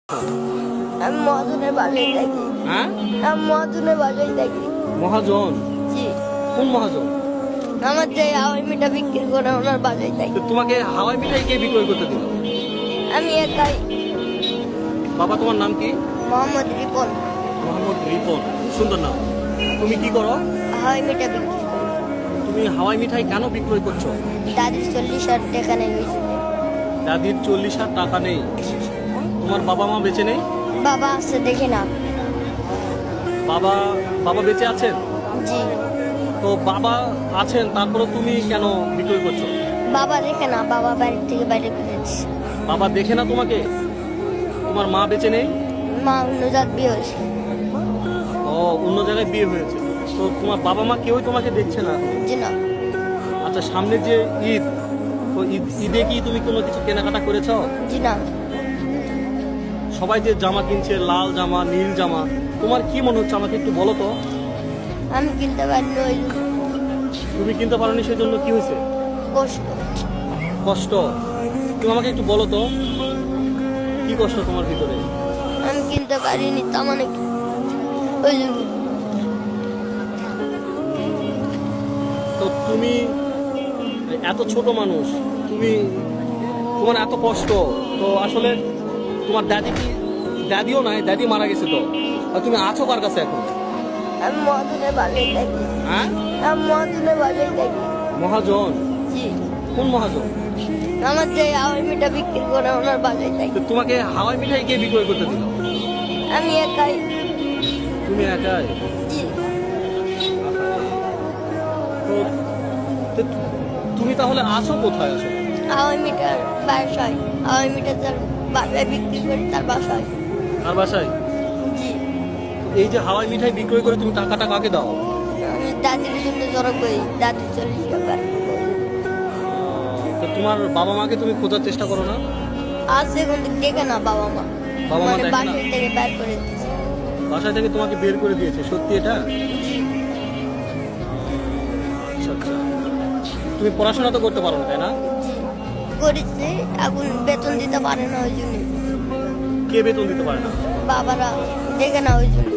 আমি মহাজনের বাসায় থাকি। হ্যাঁ, আমি মহাজনের বাসায় থাকি। মহাজন? জি, কোন মহাজন? আমার যে হাওয়াই মিঠা বিক্রি করে ওনার বাসায় থাকি। তো তোমাকে হাওয়াই মিঠাই কে বিক্রয় করতে দিল? আমি একাই। বাবা, তোমার নাম কি? মোহাম্মদ রিপন। মোহাম্মদ রিপন, সুন্দর নাম। তুমি কি করো? হাওয়াই মিঠা বিক্রি করি। তুমি হাওয়াই মিঠাই কেন বিক্রয় করছো? দাদির 40,000 টাকা নেই হয়েছে। দাদির 40,000 টাকা নেই। তোমার বাবা মা বেঁচে নেই? বাবা আছে, দেখে না। বাবা বাবা বেঁচে আছেন? জি, তো বাবা আছেন, তারপরে তুমি কেন বিক্রয় করছো? বাবা দেখে না, বাবা বাড়ি থেকে বাইরে ফেলেছে। বাবা দেখে না তোমাকে? তোমার মা বেঁচে নেই? মা অন্য জাত বিয়ে হয়েছে। ও, অন্য জায়গায় বিয়ে হয়েছে। তো তোমার বাবা মা কেউই তোমাকে দেখছে না? জি না। আচ্ছা, সামনে যে ঈদ, তো ঈদে কি তুমি কোনো কিছু কেনাকাটা করেছো? জি না। সবাই যে জামা কিনছে, লাল জামা, নীল জামা, তোমার কি মনে হচ্ছে আমাকে একটু বলো তো। আমি কিনতে পারিনি, ওই তুমি কিনতে পারোনি, সেই জন্য কি হয়েছে? কষ্ট। কষ্ট? তুমি আমাকে একটু বলো তো, কি কষ্ট তোমার ভিতরে? আমি কিনতে পারিনি, তা মানে কি? ওই জন্য। তো তুমি এত ছোট মানুষ, তুমি, তোমার এত কষ্ট, তো আসলে তোমার দাদিও নাই, দাদি মারা গেছে, তো আর তুমি আছো কার কাছে এখন? আমি মহাজনের বাসায় থাকি। হ্যাঁ, আমি মহাজনের বাসায় থাকি। মহাজন? জি, কোন মহাজন? আমার যে হাওয়াই মিঠা বিক্রি করে ওনার বাসায় থাকি। তো তোমাকে হাওয়াই মিঠাই কে বিক্রয় করতে দিল? আমি একাই। তুমি একাই? জি, তো তো তুমি তাহলে আছো কোথায় আসলে? হাওয়াই মিঠার বাসায়। হাওয়াই মিঠা যার বাসায় বিক্রি করি তার বাসায়। আর বাসায়? জি, এই যে হাওয়াই মিঠাই বিক্রয় করে তুমি টাকাটা কাকে দাও? আমি দাদির জন্য জড়ো করি। দাদির 40 টাকা তো তোমার বাবা মাকে তুমি খোঁজার চেষ্টা করো না? আছে, কিন্তু দেখে না বাবা মা। বাবা মা মানে দেখে না? বাসায় থেকে বের করে দিচ্ছে। বাসায় থেকে তোমাকে বের করে দিয়েছে, সত্যি এটা? জি, আচ্ছা আচ্ছা। তুমি পড়াশোনা তো করতে পারো না, তাই না? জি, করেছে। এখন বেতন দিতে পারে না, ওই জন্য। কে বেতন দিতে পারে না? বাবারা দেখে না, ওই জন্য।